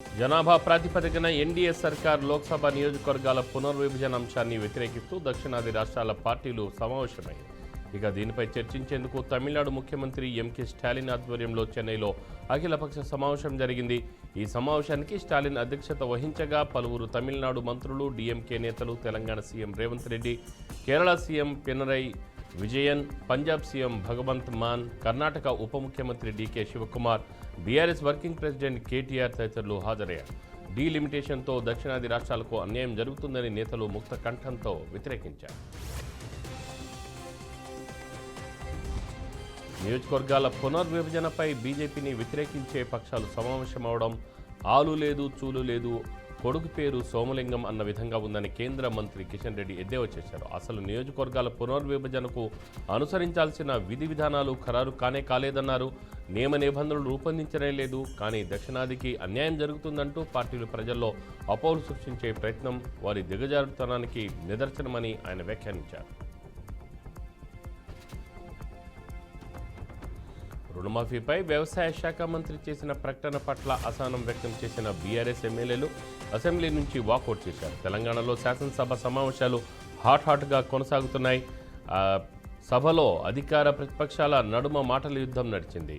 జనాభా ప్రాతిపదికన ఎన్డీఏ సర్కార్ లోక్సభ నియోజకవర్గాల పునర్విభజన అంశాన్ని వ్యతిరేకిస్తూ దక్షిణాది రాష్ట్రాల పార్టీలు సమావేశమయ్యాయి. ఇక దీనిపై చర్చించేందుకు తమిళనాడు ముఖ్యమంత్రి ఎంకే స్టాలిన్ ఆధ్వర్యంలో చెన్నైలో అఖిలపక్ష సమావేశం జరిగింది. ఈ సమావేశానికి స్టాలిన్ అధ్యక్షత వహించగా పలువురు తమిళనాడు మంత్రులు, డీఎంకే నేతలు, Telangana CM Revanth Reddy, Kerala CM Pinarayi Vijayan, Punjab CM Bhagwant Mann, Karnataka ఉప ముఖ్యమంత్రి డీకే శివకుమార్, బీఆర్ఎస్ వర్కింగ్ ప్రెసిడెంట్ కేటీఆర్ తదితరులు హాజరయ్యారు. డీలిమిటేషన్తో దక్షిణాది రాష్ట్రాలకు అన్యాయం జరుగుతుందని నేతలు ముక్త కంఠంతో వ్యతిరేకించారు. నియోజకవర్గాల పునర్విభజనపై బీజేపీని వ్యతిరేకించే పక్షాలు సమావేశమవడం ఆలు లేదు చూలు లేదు, కొడుకు పేరు సోమలింగం అన్న విధంగా ఉందని కేంద్ర మంత్రి కిషన్ రెడ్డి ఎద్దేవా చేశారు. అసలు నియోజకవర్గాల పునర్విభజనకు అనుసరించాల్సిన విధి విధానాలు ఖరారు కాలేదన్నారు. నియమ నిబంధనలు రూపొందించనే లేదు, కానీ దక్షిణాదికి అన్యాయం జరుగుతుందంటూ పార్టీలు ప్రజల్లో అపోహలు సృష్టించే ప్రయత్నం వారి దిగజారుతనానికి నిదర్శనమని ఆయన వ్యాఖ్యానించారు. రుణమాఫీపై వ్యవసాయ శాఖ మంత్రి చేసిన ప్రకటన పట్ల అసహనం వ్యక్తం చేసిన బీఆర్ఎస్ ఎమ్మెల్యేలు అసెంబ్లీ నుంచి వాకౌట్ చేశారు. తెలంగాణలో శాసనసభ సమావేశాలు హాట్గా కొనసాగుతున్నాయి. సభలో అధికార ప్రతిపక్షాల నడుమ మాటల యుద్ధం నడిచింది.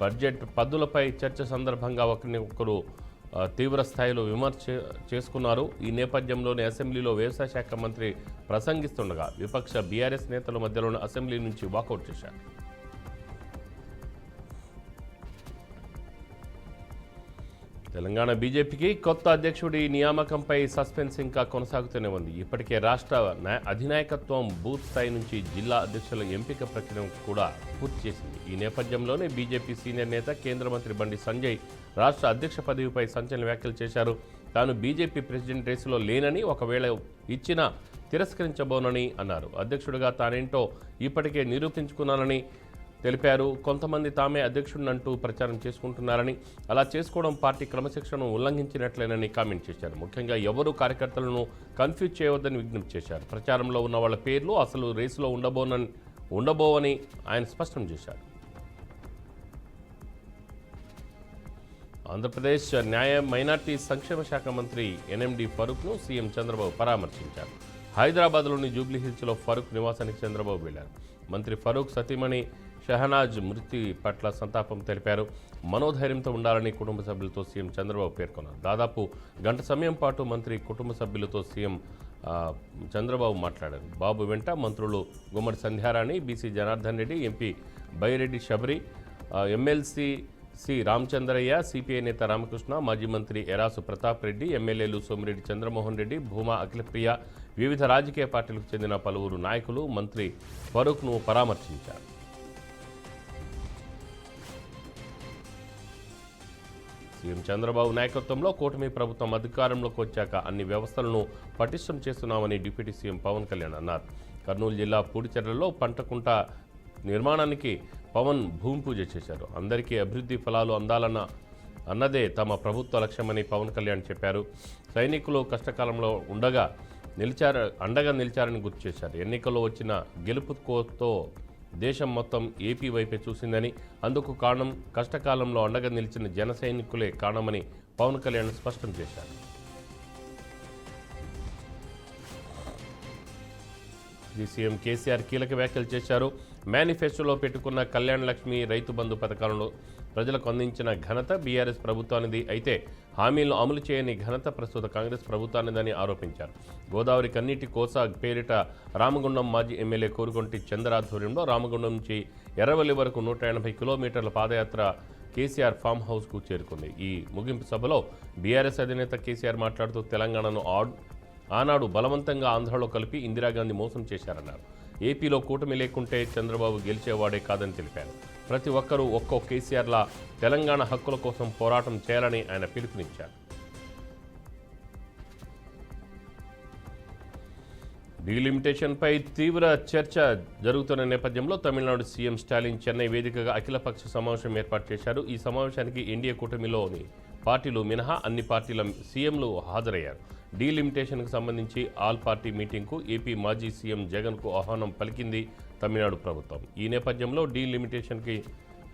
బడ్జెట్ పద్దులపై చర్చ సందర్భంగా ఒకరినొకరు తీవ్ర స్థాయిలో విమర్శ చేసుకున్నారు. ఈ నేపథ్యంలోనే అసెంబ్లీలో వ్యవసాయ శాఖ మంత్రి ప్రసంగిస్తుండగా విపక్ష బీఆర్ఎస్ నేతల మధ్యలోనే అసెంబ్లీ నుంచి వాకౌట్ చేశారు. తెలంగాణ బీజేపీకి కొత్త అధ్యక్షుడి నియామకంపై సస్పెన్స్ ఇంకా కొనసాగుతూనే ఉంది. ఇప్పటికే రాష్ట్ర అధినాయకత్వం బూత్ స్థాయి నుంచి జిల్లా అధ్యక్షుల ఎంపిక ప్రక్రియను కూడా పూర్తి చేసింది. ఈ నేపథ్యంలోనే బీజేపీ సీనియర్ నేత కేంద్ర మంత్రి బండి సంజయ్ రాష్ట్ర అధ్యక్ష పదవిపై సంచలన వ్యాఖ్యలు చేశారు. తాను బీజేపీ ప్రెసిడెంట్ రేసులో లేనని, ఒకవేళ ఇచ్చినా తిరస్కరించబోనని అన్నారు. అధ్యక్షుడిగా తానేంటో ఇప్పటికే నిరూపించుకున్నానని తెలిపారు. కొంతమంది తామే అధ్యక్షుడినంటూ ప్రచారం చేసుకుంటున్నారని, అలా చేసుకోవడం పార్టీ క్రమశిక్షణను ఉల్లంఘించినట్లేనని కామెంట్ చేశారు. ముఖ్యంగా ఎవరూ కార్యకర్తలను కన్ఫ్యూజ్ చేయవద్దని విజ్ఞప్తి చేశారు. ప్రచారంలో ఉన్న వాళ్ళ పేర్లు అసలు రేసులో ఉండబోవని ఆయన స్పష్టం చేశారు. ఆంధ్రప్రదేశ్ న్యాయ మైనార్టీ సంక్షేమ శాఖ మంత్రి ఎన్ఎండి ఫరూక్ను సీఎం చంద్రబాబు పరామర్శించారు. హైదరాబాద్లోని జూబ్లీహిల్స్లో ఫరూక్ నివాసానికి చంద్రబాబు వెళ్లారు. మంత్రి ఫరూక్ సతీమణి షహనాజ్ మృతి పట్ల సంతాపం తెలిపారు. మనోధైర్యంతో ఉండాలని కుటుంబ సభ్యులతో సీఎం చంద్రబాబు పేర్కొన్నారు. దాదాపు గంట సమయం పాటు మంత్రి కుటుంబ సభ్యులతో సీఎం చంద్రబాబు మాట్లాడారు. బాబు వెంట మంత్రులు Gummadi Sandhyarani, BC Janardhan Reddy, MP Byreddy Shabari, MLC C Ramachandraiah, CPI నేత రామకృష్ణ, మాజీ మంత్రి ఎరాసు ప్రతాప్ రెడ్డి, ఎమ్మెల్యేలు సోమిరెడ్డి చంద్రమోహన్ రెడ్డి, భూమా అఖిలప్రియ, వివిధ రాజకీయ పార్టీలకు చెందిన పలువురు నాయకులు మంత్రి ఫరూక్ను పరామర్శించారు. సీఎం చంద్రబాబు నాయకత్వంలో కూటమి ప్రభుత్వం అధికారంలోకి వచ్చాక అన్ని వ్యవస్థలను పటిష్టం చేస్తున్నామని డిప్యూటీ సీఎం పవన్ కళ్యాణ్ అన్నారు. కర్నూలు జిల్లా పూడిచెర్లలో పంటకుంట నిర్మాణానికి పవన్ భూమి పూజ చేశారు. అందరికీ అభివృద్ధి ఫలాలు అన్నదే తమ ప్రభుత్వ లక్ష్యమని పవన్ కళ్యాణ్ చెప్పారు. సైనికులు కష్టకాలంలో అండగా నిలిచారని గుర్తు చేశారు. ఎన్నికల్లో వచ్చిన గెలుపుతో దేశం మొత్తం ఏపీ వైపే చూసిందని, అందుకు కారణం కష్టకాలంలో అండగా నిలిచిన జన సైనికులే కారణమని పవన్ కళ్యాణ్ స్పష్టం చేశారు. సీఎం కేసీఆర్ కీలక వ్యాఖ్యలు చేశారు. మేనిఫెస్టోలో పెట్టుకున్న కళ్యాణ లక్ష్మి, రైతు బంధు పథకాలను ప్రజలకు అందించిన ఘనత బీఆర్ఎస్ ప్రభుత్వానిది. అయితే హామీలను అమలు చేయని ఘనత ప్రస్తుత కాంగ్రెస్ ప్రభుత్వానిదని ఆరోపించారు. గోదావరి కన్నీటి కోస పేరిట రామగుండం మాజీ ఎమ్మెల్యే కోరుగొంటి చంద్ర ఆధ్వర్యంలో రామగుండం నుంచి ఎర్రవల్లి వరకు 180 కిలోమీటర్ల పాదయాత్ర కేసీఆర్ ఫామ్ హౌస్కు చేరుకుంది. ఈ ముగింపు సభలో బీఆర్ఎస్ అధినేత కేసీఆర్ మాట్లాడుతూ తెలంగాణను ఆనాడు బలవంతంగా ఆంధ్రలో కలిపి ఇందిరాగాంధీ మోసం చేశారన్నారు. ఏపీలో కూటమి లేకుంటే చంద్రబాబు గెలిచేవాడే కాదని తెలిపారు. ప్రతి ఒక్కరూ ఒక్కో కేసీఆర్లా తెలంగాణ హక్కుల కోసం పోరాటం చేయాలని ఆయన పిలుపునిచ్చారు. డీలిమిటేషన్పై తీవ్ర చర్చ జరుగుతున్న నేపథ్యంలో తమిళనాడు సీఎం స్టాలిన్ చెన్నై వేదికగా అఖిలపక్ష సమావేశం ఏర్పాటు చేశారు. ఈ సమావేశానికి ఎన్డీఏ కూటమిలోని పార్టీలు మినహా అన్ని పార్టీల సీఎంలు హాజరయ్యారు. డీలిమిటేషన్కు సంబంధించి ఆల్ పార్టీ మీటింగ్కు ఏపీ మాజీ సీఎం జగన్కు ఆహ్వానం పలికింది తమిళనాడు ప్రభుత్వం. ఈ నేపథ్యంలో డీలిమిటేషన్కి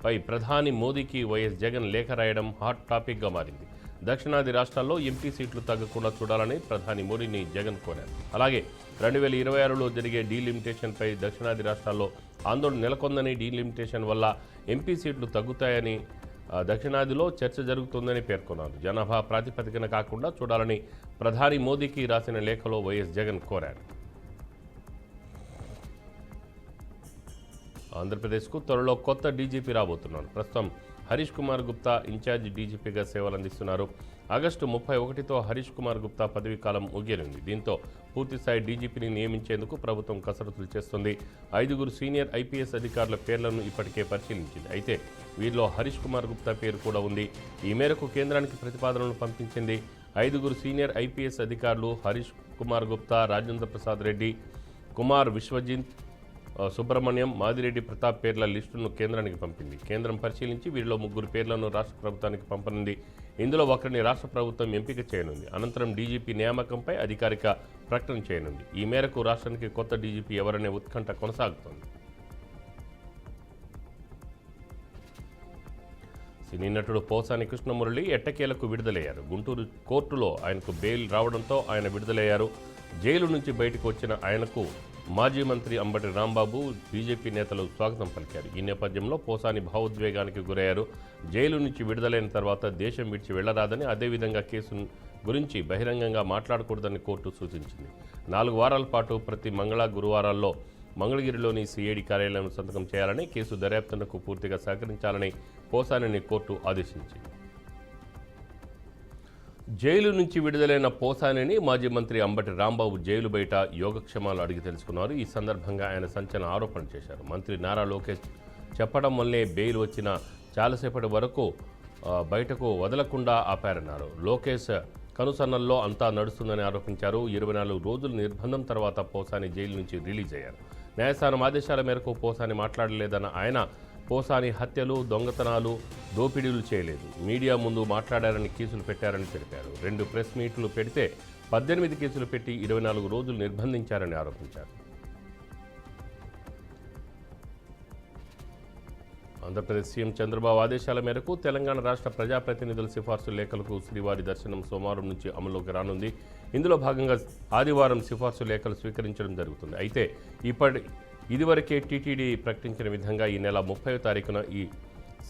పై ప్రధాని మోదీకి వైఎస్ జగన్ లేఖ రాయడం హాట్ టాపిక్గా మారింది. దక్షిణాది రాష్ట్రాల్లో ఎంపీ సీట్లు తగ్గకుండా చూడాలని ప్రధాని మోడీని జగన్ కోరారు. అలాగే 2026లో జరిగే డీలిమిటేషన్పై దక్షిణాది రాష్ట్రాల్లో ఆందోళన నెలకొందని, డీలిమిటేషన్ వల్ల ఎంపీ సీట్లు తగ్గుతాయని దక్షిణాదిలో చర్చ జరుగుతుందని పేర్కొన్నారు. జనాభా ప్రాతిపదికన కాకుండా చూడాలని ప్రధాని మోదీకి రాసిన లేఖలో వైఎస్ జగన్ కోరారు. ఆంధ్రప్రదేశ్కు త్వరలో కొత్త డీజీపీ రాబోతున్నారు. ప్రస్తుతం హరీష్ కుమార్ గుప్తా ఇన్ఛార్జి డీజీపీగా సేవలందిస్తున్నారు. ఆగస్టు 31తో హరీష్ కుమార్ గుప్తా పదవీ కాలం ముగియనుంది. దీంతో పూర్తిస్థాయి డీజీపీని నియమించేందుకు ప్రభుత్వం కసరత్తులు చేస్తుంది. 5 సీనియర్ ఐపీఎస్ అధికారుల పేర్లను ఇప్పటికే పరిశీలించింది. అయితే వీరిలో హరీష్ కుమార్ గుప్తా పేరు కూడా ఉంది. ఈ మేరకు కేంద్రానికి ప్రతిపాదనలు పంపించింది. 5 సీనియర్ ఐపీఎస్ అధికారులు హరీష్ కుమార్ గుప్తా, రాజేంద్ర ప్రసాద్ రెడ్డి, కుమార్ విశ్వజిత్, సుబ్రహ్మణ్యం, మాదిరెడ్డి ప్రతాప్ పేర్ల లిస్టును కేంద్రానికి పంపింది. కేంద్రం పరిశీలించి వీరిలో 3 పేర్లను రాష్ట్ర ప్రభుత్వానికి పంపనుంది. ఇందులో ఒకరిని రాష్ట్ర ప్రభుత్వం ఎంపిక చేయనుంది. అనంతరం డీజీపీ నియామకంపై అధికారిక ప్రకటన చేయనుంది. ఈ మేరకు రాష్ట్రానికి కొత్త డీజీపీ ఎవరనే ఉత్కంఠ కొనసాగుతోంది. సినీ నటుడు పోసాని కృష్ణమురళి ఎట్టకేలకు విడుదలయ్యారు. గుంటూరు కోర్టులో ఆయనకు బెయిల్ రావడంతో ఆయన విడుదలయ్యారు. జైలు నుంచి బయటకు వచ్చిన ఆయనకు మాజీ మంత్రి అంబటి రాంబాబు, బీజేపీ నేతలు స్వాగతం పలికారు. ఈ నేపథ్యంలో పోసాని భావోద్వేగానికి గురయ్యారు. జైలు నుంచి విడుదలైన తర్వాత దేశం విడిచి వెళ్లరాదని, అదేవిధంగా కేసు గురించి బహిరంగంగా మాట్లాడకూడదని కోర్టు సూచించింది. 4 వారాల పాటు ప్రతి గురువారాల్లో మంగళగిరిలోని సిఐడి కార్యాలయం సంతకం చేయాలని, కేసు దర్యాప్తునకు పూర్తిగా సహకరించాలని పోసానిని కోర్టు ఆదేశించింది. జైలు నుంచి విడుదలైన పోసానిని మాజీ మంత్రి అంబటి రాంబాబు జైలు బయట యోగక్షేమాలు అడిగి తెలుసుకున్నారు. ఈ సందర్భంగా ఆయన సంచలన ఆరోపణ చేశారు. మంత్రి నారా లోకేష్ చెప్పడం వల్లే బెయిల్ వచ్చిన చాలాసేపటి వరకు బయటకు వదలకుండా ఆపారన్నారు. లోకేష్ కనుసన్నల్లో అంతా నడుస్తుందని ఆరోపించారు. 24 రోజుల నిర్బంధం తర్వాత పోసాని జైలు నుంచి రిలీజ్ అయ్యారు. న్యాయస్థానం ఆదేశాల మేరకు పోసాని మాట్లాడలేదన్న ఆయన పోసాని హత్యలు, దొంగతనాలు, దోపిడీలు చేయలేదు, మీడియా ముందు మాట్లాడారని కేసులు పెట్టారని తెలిపారు. 2 ప్రెస్ మీట్లు పెడితే 18 కేసులు పెట్టి 24 రోజులు నిర్బంధించారని ఆరోపించారు. ఆంధ్రప్రదేశ్ సీఎం చంద్రబాబు ఆదేశాల మేరకు తెలంగాణ రాష్ట్ర ప్రజాప్రతినిధుల సిఫార్సు లేఖలకు శ్రీవారి దర్శనం సోమవారం నుంచి అమల్లోకి రానుంది. ఇందులో భాగంగా ఆదివారం సిఫార్సు లేఖలు స్వీకరించడం జరుగుతుంది. అయితే ఇదివరకే టీటీడీ ప్రకటించిన విధంగా ఈ నెల 30వ తారీఖున ఈ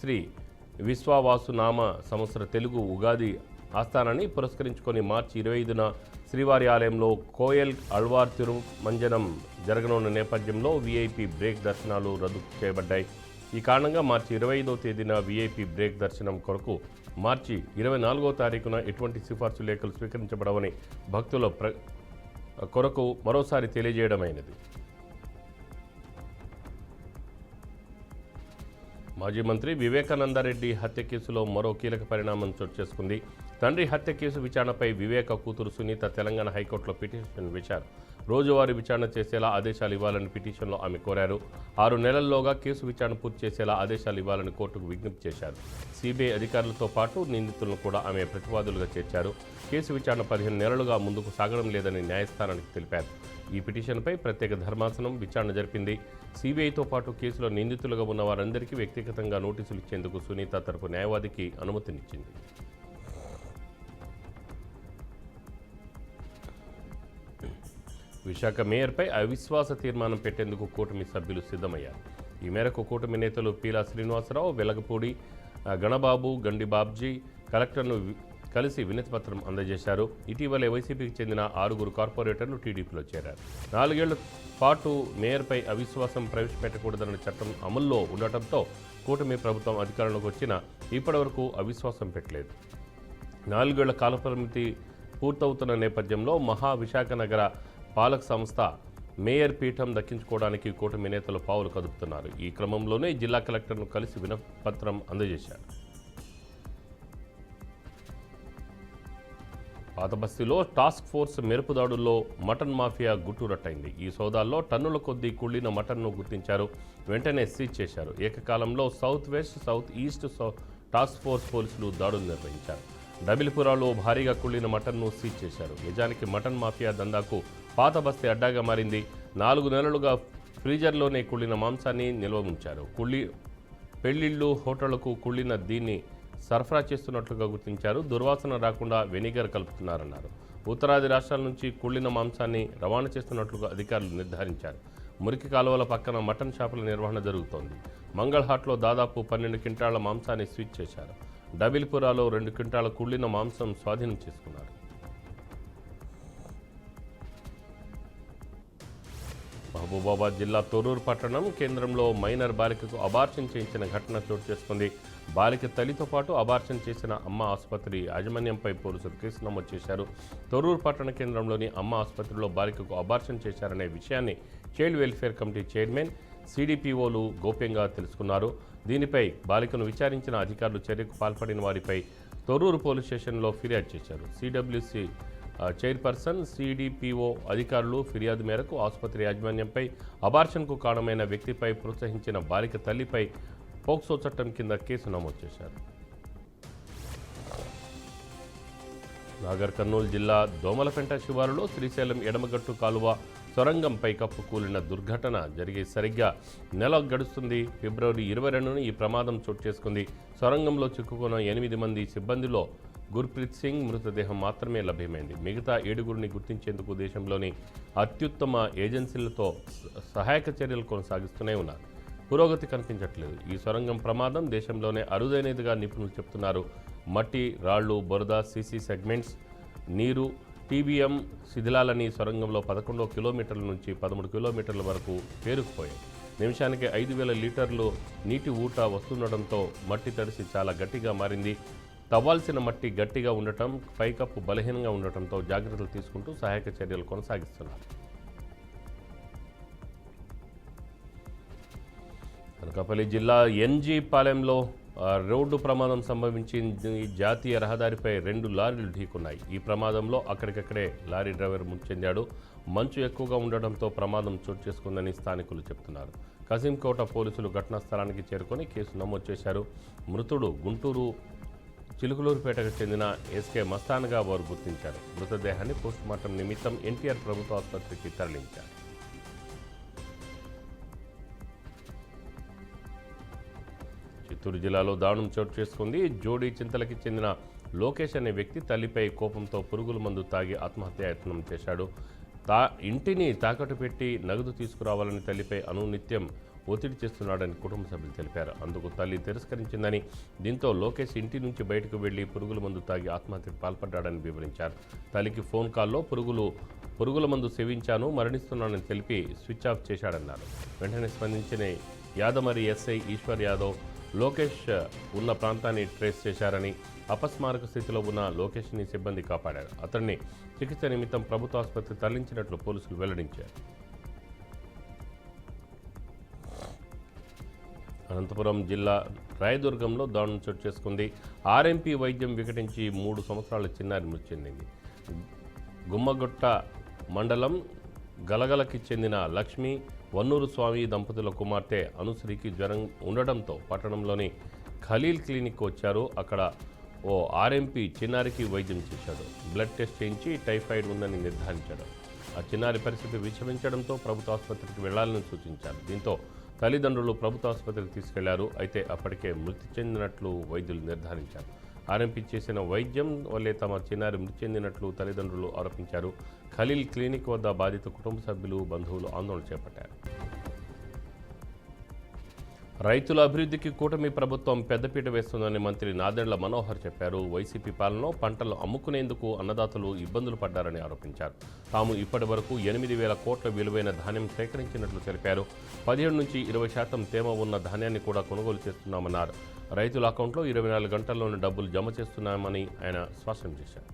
శ్రీ విశ్వావాసునామ సంవత్సర తెలుగు ఉగాది ఆస్థానాన్ని పురస్కరించుకొని మార్చి 25న శ్రీవారి ఆలయంలో కోయల్ అళ్వార్ తిరుమంజనం జరగనున్న నేపథ్యంలో వీఐపీ బ్రేక్ దర్శనాలు రద్దు చేయబడ్డాయి. ఈ కారణంగా మార్చి 25వ తేదీన వీఐపీ బ్రేక్ దర్శనం కొరకు మార్చి 24వ తారీఖున ఎటువంటి సిఫార్సు లేఖలు స్వీకరించబడవని భక్తుల కొరకు మరోసారి తెలియజేయడమైనది. మాజీ మంత్రి వివేకానందరెడ్డి హత్య కేసులో మరో కీలక పరిణామం చోటు చేసుకుంది. తండ్రి హత్య కేసు విచారణపై వివేక కూతురు సునీత తెలంగాణ హైకోర్టులో పిటిషన్ వేశారు. రోజువారీ విచారణ చేసేలా ఆదేశాలు ఇవ్వాలని పిటిషన్లో ఆమె కోరారు. 6 నెలల్లోగా కేసు విచారణ పూర్తి చేసేలా ఆదేశాలు ఇవ్వాలని కోర్టుకు విజ్ఞప్తి చేశారు. సిబిఐ అధికారులతో పాటు నిందితులను కూడా ఆమె ప్రతివాదులుగా చేర్చారు. కేసు విచారణ 15 నెలలుగా ముందుకు సాగడం లేదని న్యాయస్థానానికి తెలిపారు. ఈ పిటిషన్పై ప్రత్యేక ధర్మాసనం విచారణ జరిపింది. సిబిఐతో పాటు కేసులో నిందితులుగా ఉన్న వారందరికీ వ్యక్తిగతంగా నోటీసులు ఇచ్చేందుకు సునీత తరపు న్యాయవాదికి అనుమతినిచ్చింది. విశాఖ మేయర్పై అవిశ్వాస తీర్మానం పెట్టేందుకు కూటమి సభ్యులు సిద్ధమయ్యారు. ఈ మేరకు కూటమి నేతలు పీలా శ్రీనివాసరావు, వెలగపూడి గణబాబు, గండి బాబ్జీ కలెక్టర్ను కలిసి వినతిపత్రం అందజేశారు. ఇటీవలే వైసీపీకి చెందిన 6 కార్పొరేటర్లు టీడీపీలో చేరారు. 4 ఏళ్ల పాటు మేయర్పై అవిశ్వాసం ప్రవేశపెట్టకూడదన్న చట్టం అమల్లో ఉండటంతో కూటమి ప్రభుత్వం అధికారంలోకి వచ్చినా ఇప్పటివరకు అవిశ్వాసం పెట్టలేదు. 4 ఏళ్ల కాలపరిమితి పూర్తవుతున్న నేపథ్యంలో మహావిశాఖ నగర పాలక సంస్థ మేయర్ పీఠం దక్కించుకోవడానికి కూటమి నేతలు పావులు కదుపుతున్నారు. ఈ క్రమంలోనే జిల్లా కలెక్టర్ను కలిసి వినతిపత్రం అందజేశారు. పాతబస్తీలో టాస్క్ ఫోర్స్ మెరుపు దాడుల్లో మటన్ మాఫియా గుట్టురట్టయింది. ఈ సోదాల్లో టన్నుల కొద్దీ కుళ్ళిన మటన్ను గుర్తించారు. వెంటనే సీజ్ చేశారు. ఏకకాలంలో south west, south east task force పోలీసులు దాడులు నిర్వహించారు. డబిల్పురాలో భారీగా కుళ్ళిన మటన్ను సీజ్ చేశారు. నిజానికి మటన్ మాఫియా దందాకు పాతబస్తీ అడ్డాగా మారింది. 4 నెలలుగా ఫ్రీజర్లోనే కుళ్ళిన మాంసాన్ని నిల్వ ఉంచారు. పెళ్లిళ్ళు, హోటళ్లకు కుళ్ళిన దీన్ని సరఫరా చేస్తున్నట్లుగా గుర్తించారు. దుర్వాసన రాకుండా వెనిగర్ కలుపుతున్నారన్నారు. ఉత్తరాది రాష్ట్రాల నుంచి కుళ్ళిన మాంసాన్ని రవాణా చేస్తున్నట్లుగా అధికారులు నిర్ధారించారు. మురికి కాలువల పక్కన మటన్ షాపుల నిర్వహణ జరుగుతోంది. మంగళహాట్లో దాదాపు 12 క్వింటాళ్ల మాంసాన్ని స్విచ్ చేశారు. డబిల్పురాలో 2 క్వింటాళ్ల కుళ్ళిన మాంసం స్వాధీనం చేసుకున్నారు. మహబూబాబాద్ జిల్లా తొర్రూరు పట్టణం కేంద్రంలో మైనర్ బాలికకు అబార్షన్ చేయించిన ఘటన చోటు చేసుకుంది. బాలిక తల్లితో పాటు అబార్షన్ చేసిన అమ్మ ఆసుపత్రి యాజమాన్యంపై పోలీసులు కేసు నమోదు చేశారు. తొర్రూరు పట్టణ కేంద్రంలోని అమ్మ ఆసుపత్రిలో బాలికకు అబార్షన్ చేశారనే విషయాన్ని చైల్డ్ వెల్ఫేర్ కమిటీ చైర్మన్, సిడిపిఓలు గోప్యంగా తెలుసుకున్నారు. దీనిపై బాలికను విచారించిన అధికారులు చర్యకు పాల్పడిన వారిపై తొర్రూరు పోలీస్ స్టేషన్లో ఫిర్యాదు చేశారు. సిడబ్ల్యూసి చైర్పర్సన్, సిడిపిఓ అధికారులు ఫిర్యాదు మేరకు ఆసుపత్రి యాజమాన్యంపై అబార్షన్కు కారణమైన వ్యక్తిపై ప్రోత్సహించిన బాలిక తల్లిపై పోక్సో చట్టం కింద కేసు నమోదు చేశారు. నాగర్ కర్నూలు జిల్లా దోమలపెంట శివారులో శ్రీశైలం ఎడమగట్టు కాలువ సొరంగంపై కప్పు కూలిన దుర్ఘటన జరిగి సరిగ్గా నెల గడుస్తుంది. ఫిబ్రవరి 22న ఈ ప్రమాదం చోటు చేసుకుంది. సొరంగంలో చిక్కుకున్న 8 మంది సిబ్బందిలో గుర్ప్రీత్ సింగ్ మృతదేహం మాత్రమే లభ్యమైంది. మిగతా 7గురిని గుర్తించేందుకు దేశంలోని అత్యుత్తమ ఏజెన్సీలతో సహాయక చర్యలు కొనసాగిస్తూనే ఉన్నారు. పురోగతి కనిపించట్లేదు. ఈ సొరంగం ప్రమాదం దేశంలోనే అరుదైనదిగా నిపుణులు చెబుతున్నారు. మట్టి, రాళ్లు, బురద, సిసి సెగ్మెంట్స్, నీరు, టీబీఎం శిథిలాలని సొరంగంలో 11 కిలోమీటర్ల నుంచి 13 కిలోమీటర్ల వరకు పేరుకుపోయాయి. నిమిషానికి 5,000 లీటర్లు నీటి ఊట వస్తుండటంతో మట్టి తడిసి చాలా గట్టిగా మారింది. తవ్వాల్సిన మట్టి గట్టిగా ఉండటం, పైకప్పు బలహీనంగా ఉండటంతో జాగ్రత్తలు తీసుకుంటూ సహాయక చర్యలు కొనసాగిస్తున్నారు. అనకాపల్లి జిల్లా ఎన్జీ పాలెంలో రోడ్డు ప్రమాదం సంభవించింది. జాతీయ రహదారిపై 2 లారీలు ఢీకున్నాయి. ఈ ప్రమాదంలో అక్కడికక్కడే లారీ డ్రైవర్ మృతి చెందాడు. మంచు ఎక్కువగా ఉండడంతో ప్రమాదం చోటు చేసుకుందని స్థానికులు చెబుతున్నారు. కసింకోట పోలీసులు ఘటనా స్థలానికి చేరుకొని కేసు నమోదు చేశారు. మృతుడు గుంటూరు చిలుకలూరుపేటకు చెందిన ఎస్కే మస్తాన్గా వారు గుర్తించారు. మృతదేహాన్ని పోస్టుమార్టం నిమిత్తం ఎన్టీఆర్ ప్రభుత్వ ఆసుపత్రికి తరలించారు. చిత్తూరు జిల్లాలో దారుణం చోటు చేసుకుంది. జోడి చింతలకి చెందిన లోకేష్ అనే వ్యక్తి తల్లిపై కోపంతో పురుగుల మందు తాగి ఆత్మహత్యాయత్నం చేశాడు. ఇంటిని తాకట్టు పెట్టి నగదు తీసుకురావాలని తల్లిపై అనునిత్యం ఒత్తిడి చేస్తున్నాడని కుటుంబ సభ్యులు తెలిపారు. అందుకు తల్లి తిరస్కరించిందని, దీంతో లోకేష్ ఇంటి నుంచి బయటకు వెళ్లి పురుగుల మందు తాగి ఆత్మహత్యకు పాల్పడ్డాడని వివరించారు. తల్లికి ఫోన్ కాల్లో పురుగుల మందు సేవించాను, మరణిస్తున్నానని తెలిపి స్విచ్ ఆఫ్ చేశాడన్నారు. వెంటనే స్పందించిన యాదమరి ఎస్ఐ ఈశ్వర్ యాదవ్ లోకేష్ ఉన్న ప్రాంతాన్ని ట్రేస్ చేశారని, అపస్మారక స్థితిలో ఉన్న లోకేష్ని సిబ్బంది కాపాడారు. అతన్ని చికిత్స నిమిత్తం ప్రభుత్వ ఆసుపత్రికి తరలించినట్లు పోలీసులు వెల్లడించారు. అనంతపురం జిల్లా రాయదుర్గంలో దారుణం చోటు చేసుకుంది. ఆర్ఎంపీ వైద్యం వికటించి 3 సంవత్సరాల చిన్నారి మృతి చెందింది. గుమ్మగొట్ట మండలం గలగలకి చెందిన లక్ష్మి, వన్నూరు స్వామి దంపతుల కుమార్తె అనుశ్రీకి జ్వరం ఉండడంతో పట్టణంలోని ఖలీల్ క్లినిక్ వచ్చారు. అక్కడ ఓ ఆర్ఎంపీ చిన్నారికి వైద్యం చేశాడు. బ్లడ్ టెస్ట్ చేయించి టైఫాయిడ్ ఉందని నిర్ధారించాడు. ఆ చిన్నారి పరిస్థితి విషమించడంతో ప్రభుత్వ ఆసుపత్రికి వెళ్లాలని సూచించారు. దీంతో తల్లిదండ్రులు ప్రభుత్వ ఆసుపత్రికి తీసుకెళ్లారు. అయితే అప్పటికే మృతి చెందినట్లు వైద్యులు నిర్ధారించారు. ఆర్ఎంపీ చేసిన వైద్యం వల్లే తమ చిన్నారి మృతి చెందినట్లు తల్లిదండ్రులు ఆరోపించారు. ఖలీల్ క్లినిక్ వద్ద బాధిత కుటుంబ సభ్యులు, బంధువులు ఆందోళన చేపట్టారు. రైతుల అభివృద్ధికి కూటమి ప్రభుత్వం పెద్దపీట వేస్తుందని మంత్రి నాదెండ్ల మనోహర్ చెప్పారు. వైసీపీ పాలనలో పంటలు అమ్ముకునేందుకు అన్నదాతలు ఇబ్బందులు పడ్డారని ఆరోపించారు. తాము ఇప్పటి వరకు 8,000 కోట్ల విలువైన ధాన్యం సేకరించినట్లు తెలిపారు. 17 నుంచి 20% తేమ ఉన్న ధాన్యాన్ని కూడా కొనుగోలు చేస్తున్నామన్నారు. రైతుల అకౌంట్లో 24 గంటల్లోనే డబ్బులు జమ చేస్తున్నామని ఆయన స్పష్టం చేశారు.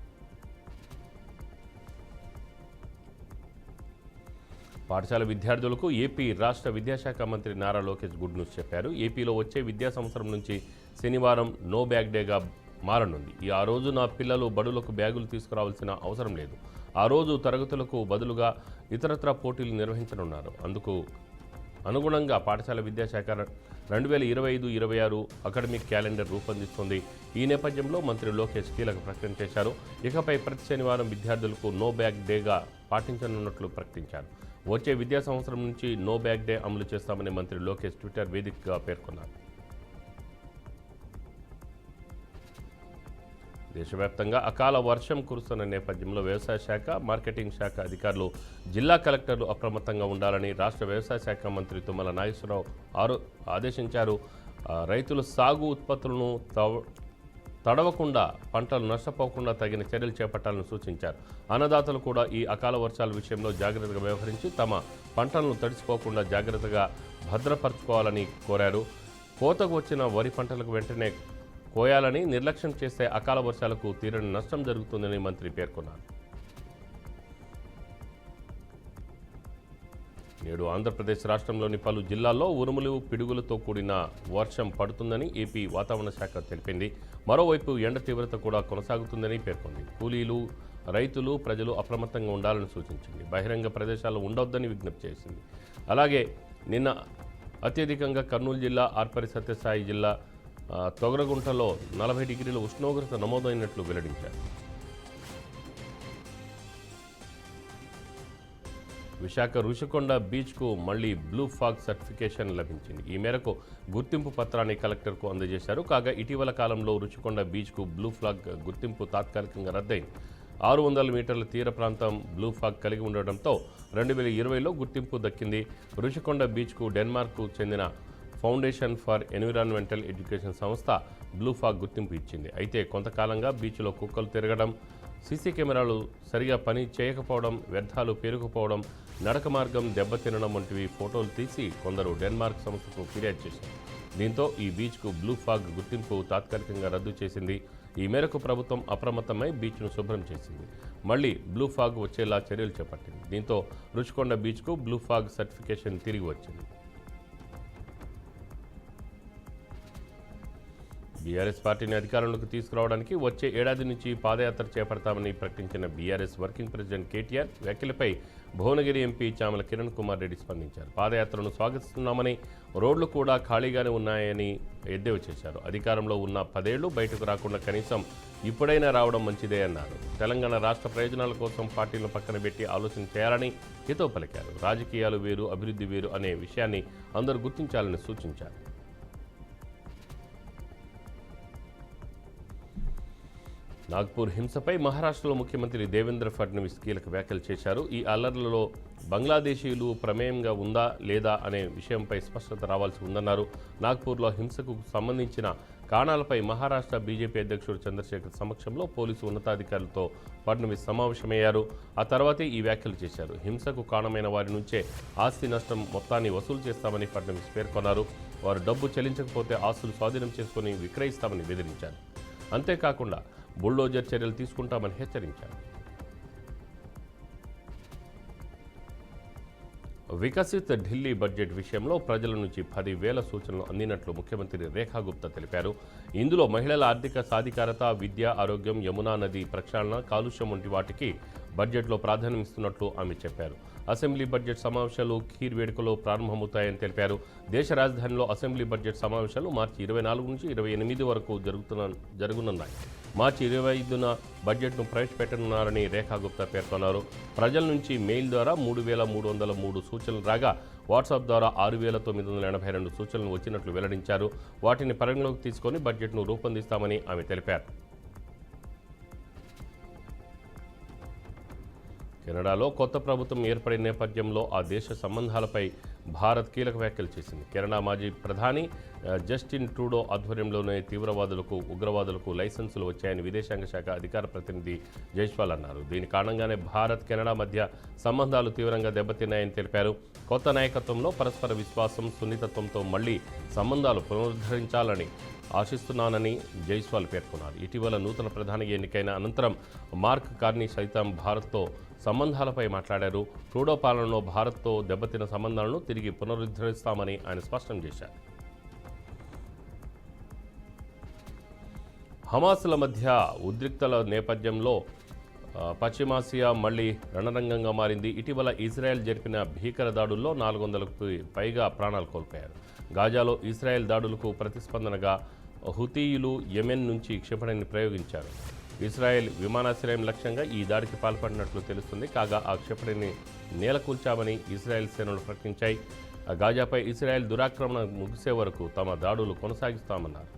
పాఠశాల విద్యార్థులకు ఏపీ రాష్ట్ర విద్యాశాఖ మంత్రి నారా లోకేష్ గుడ్ న్యూస్ చెప్పారు. ఏపీలో వచ్చే విద్యా సంవత్సరం నుంచి శనివారం నో బ్యాగ్ డేగా మారనుంది. ఆ రోజు నా పిల్లలు బడులకు బ్యాగులు తీసుకురావాల్సిన అవసరం లేదు. ఆ రోజు తరగతులకు బదులుగా ఇతరత్రా పోటీలు నిర్వహించనున్నారు. అందుకు అనుగుణంగా పాఠశాల విద్యాశాఖ 2025-26 అకాడమిక్ క్యాలెండర్ రూపొందిస్తుంది. ఈ నేపథ్యంలో మంత్రి లోకేష్ కీలక ప్రకటన చేశారు. ఇకపై ప్రతి శనివారం విద్యార్థులకు నో బ్యాగ్ డేగా పాటించనున్నట్లు ప్రకటించారు. వచ్చే విద్యా సంవత్సరం నుంచి నో బ్యాగ్ డే అమలు చేస్తామని మంత్రి లోకేష్ ట్విట్టర్ వేదికగా పేర్కొన్నారు. దేశవ్యాప్తంగా అకాల వర్షం కురుస్తున్న నేపథ్యంలో వ్యవసాయ శాఖ, మార్కెటింగ్ శాఖ అధికారులు, జిల్లా కలెక్టర్లు అప్రమత్తంగా ఉండాలని రాష్ట్ర వ్యవసాయ శాఖ మంత్రి తుమ్మల నాగేశ్వరరావు ఆదేశించారు. రైతులు సాగు ఉత్పత్తులను తడవకుండా, పంటలు నష్టపోకుండా తగిన చర్యలు చేపట్టాలని సూచించారు. అన్నదాతలు కూడా ఈ అకాల వర్షాల విషయంలో జాగ్రత్తగా వ్యవహరించి తమ పంటలను తడిసిపోకుండా జాగ్రత్తగా భద్రపరచుకోవాలని కోరారు. కోతకు వచ్చిన వరి పంటలకు వెంటనే కోయాలని, నిర్లక్ష్యం చేస్తే అకాల వర్షాలకు తీరని నష్టం జరుగుతుందని మంత్రి పేర్కొన్నారు. నేడు ఆంధ్రప్రదేశ్ రాష్ట్రంలోని పలు జిల్లాల్లో ఉరుములు, పిడుగులతో కూడిన వర్షం పడుతుందని ఏపీ వాతావరణ శాఖ తెలిపింది. మరోవైపు ఎండ తీవ్రత కూడా కొనసాగుతుందని పేర్కొంది. కూలీలు, రైతులు, ప్రజలు అప్రమత్తంగా ఉండాలని సూచించింది. బహిరంగ ప్రదేశాల్లో ఉండొద్దని విజ్ఞప్తి చేసింది. అలాగే నిన్న అత్యధికంగా కర్నూలు జిల్లా, ఆర్పరి సత్యసాయి జిల్లా తొగరగుంటలో 40 డిగ్రీల ఉష్ణోగ్రత నమోదైనట్లు వెల్లడించారు. విశాఖ రుషికొండ బీచ్కు మళ్లీ బ్లూ ఫ్లాగ్ సర్టిఫికేషన్ లభించింది. ఈ మేరకు గుర్తింపు పత్రాన్ని కలెక్టర్కు అందజేశారు. కాగా ఇటీవల కాలంలో రుషికొండ బీచ్కు బ్లూ ఫ్లాగ్ గుర్తింపు తాత్కాలికంగా రద్దయింది. 600 మీటర్ల తీర ప్రాంతం బ్లూ ఫ్లాగ్ కలిగి ఉండడంతో 2020లో గుర్తింపు దక్కింది. రుషికొండ బీచ్కు డెన్మార్క్కు చెందిన ఫౌండేషన్ ఫర్ ఎన్విరాన్మెంటల్ ఎడ్యుకేషన్ సంస్థ బ్లూ ఫ్లాగ్ గుర్తింపు ఇచ్చింది. అయితే కొంతకాలంగా బీచ్లో కుక్కలు తిరగడం, సీసీ కెమెరాలు సరిగా పని చేయకపోవడం, వ్యర్థాలు పేరుకుపోవడం, నడక మార్గం దెబ్బతినడం వంటివి ఫోటోలు తీసి కొందరు డెన్మార్క్ సంస్థకు ఫిర్యాదు చేశారు. దీంతో ఈ బీచ్కు బ్లూ ఫ్లాగ్ గుర్తింపు తాత్కాలికంగా రద్దు చేసింది. ఈ మేరకు ప్రభుత్వం అప్రమత్తమై బీచ్ను శుభ్రం చేసింది. మళ్లీ బ్లూ ఫ్లాగ్ వచ్చేలా చర్యలు చేపట్టింది. దీంతో రుషికొండ బీచ్కు బ్లూ ఫ్లాగ్ సర్టిఫికేషన్ తిరిగి వచ్చింది. బీఆర్ఎస్ పార్టీని అధికారంలోకి తీసుకురావడానికి వచ్చే ఏడాది నుంచి పాదయాత్ర చేపడతామని ప్రకటించిన బీఆర్ఎస్ వర్కింగ్ ప్రెసిడెంట్ కేటీఆర్ వ్యాఖ్యలపై భువనగిరి ఎంపీ చామల కిరణ్ కుమార్ రెడ్డి స్పందించారు. పాదయాత్రను స్వాగతిస్తున్నామని, రోడ్లు కూడా ఖాళీగానే ఉన్నాయని ఎద్దేవా చేశారు. అధికారంలో ఉన్న 10 ఏళ్లు బయటకు రాకుండా కనీసం ఇప్పుడైనా రావడం మంచిదే అన్నారు. తెలంగాణ రాష్ట్ర ప్రయోజనాల కోసం పార్టీలను పక్కన పెట్టి ఆలోచన చేయాలని హితవు పలికారు. రాజకీయాలు వేరు, అభివృద్ధి వేరు అనే విషయాన్ని అందరూ గుర్తించాలని సూచించారు. నాగ్పూర్ హింసపై మహారాష్ట్రలో ముఖ్యమంత్రి దేవేంద్ర ఫడ్నవీస్ కీలక వ్యాఖ్యలు చేశారు. ఈ అల్లర్లలో బంగ్లాదేశీయులు ప్రమేయంగా ఉందా లేదా అనే విషయంపై స్పష్టత రావాల్సి ఉందన్నారు. నాగ్పూర్లో హింసకు సంబంధించిన కారణాలపై మహారాష్ట్ర బీజేపీ అధ్యక్షుడు చంద్రశేఖర్ సమక్షంలో పోలీసు ఉన్నతాధికారులతో ఫడ్నవీస్ సమావేశమయ్యారు. ఆ తర్వాతే ఈ వ్యాఖ్యలు చేశారు. హింసకు కారణమైన వారి నుంచే ఆస్తి నష్టం మొత్తాన్ని వసూలు చేస్తామని ఫడ్నవీస్ పేర్కొన్నారు. వారు డబ్బు చెల్లించకపోతే ఆస్తులు స్వాధీనం చేసుకుని విక్రయిస్తామని బెదిరించారు. అంతేకాకుండా బుల్డోజర్ చర్యలు తీసుకుంటామని హెచ్చరించారు. వికసిత్ ఢిల్లీ బడ్జెట్ విషయంలో ప్రజల నుంచి 10,000 సూచనలు అందినట్లు ముఖ్యమంత్రి రేఖా గుప్తా తెలిపారు. ఇందులో మహిళల ఆర్థిక సాధికారత, విద్య, ఆరోగ్యం, యమునా నది ప్రక్షాళన, కాలుష్యం వంటి వాటికి బడ్జెట్లో ప్రాధాన్యం ఇస్తున్నట్లు ఆమె చెప్పారు. అసెంబ్లీ బడ్జెట్ సమావేశాలు ఖీర్ వేడుకలో ప్రారంభమవుతాయని తెలిపారు. దేశ రాజధానిలో అసెంబ్లీ బడ్జెట్ సమావేశాలు మార్చి 24 నుంచి 28 వరకు జరగనున్నాయి. మార్చి 25న బడ్జెట్ను ప్రవేశపెట్టనున్నారని రేఖా గుప్తా పేర్కొన్నారు. ప్రజల నుంచి మెయిల్ ద్వారా 3,303 సూచనలు రాగా వాట్సాప్ ద్వారా 6,982 సూచనలు వచ్చినట్లు వెల్లడించారు. వాటిని పరిగణలోకి తీసుకొని బడ్జెట్ను రూపొందిస్తామని ఆమె తెలిపారు. కెనడాలో కొత్త ప్రభుత్వం ఏర్పడిన నేపథ్యంలో ఆ దేశ సంబంధాలపై భారత్ కీలక వ్యాఖ్యలు చేసింది. కెనడా మాజీ ప్రధాని జస్టిన్ ట్రూడో ఆధ్వర్యంలోనే తీవ్రవాదులకు, ఉగ్రవాదులకు లైసెన్సులు వచ్చాయని విదేశాంగ శాఖ అధికార ప్రతినిధి జైస్వాల్ అన్నారు. దీని కారణంగానే భారత్, కెనడా మధ్య సంబంధాలు తీవ్రంగా దెబ్బతిన్నాయని తెలిపారు. కొత్త నాయకత్వంలో పరస్పర విశ్వాసం, సున్నితత్వంతో మళ్లీ సంబంధాలు పునరుద్ధరించాలని ఆశిస్తున్నానని జైస్వాల్ పేర్కొన్నారు. ఇటీవల నూతన ప్రధాని ఎన్నికైన అనంతరం మార్క్ కార్నీ సైతం భారత్తో సంబంధాలపై మాట్లాడారు. ట్రూడో పాలనలో భారత్తో దెబ్బతిన్న సంబంధాలను తిరిగి పునరుద్ధరిస్తామని ఆయన స్పష్టం చేశారు. హమాస్ల మధ్య ఉద్రిక్తల నేపథ్యంలో పశ్చిమాసియా మళ్లీ రణరంగంగా మారింది. ఇటీవల ఇజ్రాయెల్ జరిపిన భీకర దాడుల్లో 400కు పైగా ప్రాణాలు కోల్పోయారు. గాజాలో ఇజ్రాయెల్ దాడులకు ప్రతిస్పందనగా హుతీయులు యెమెన్ నుంచి క్షిపణిని ప్రయోగించారు. ఇజ్రాయెల్ విమానాశ్రయం లక్ష్యంగా ఈ దాడికి పాల్పడినట్లు తెలుస్తుంది. కాగా ఆ క్షిపణిని నేలకూల్చామని ఇజ్రాయెల్ సేనలు ప్రకటించాయి. గాజాపై ఇజ్రాయెల్ దురాక్రమణ ముగిసే వరకు తమ దాడులు కొనసాగిస్తామన్నారు.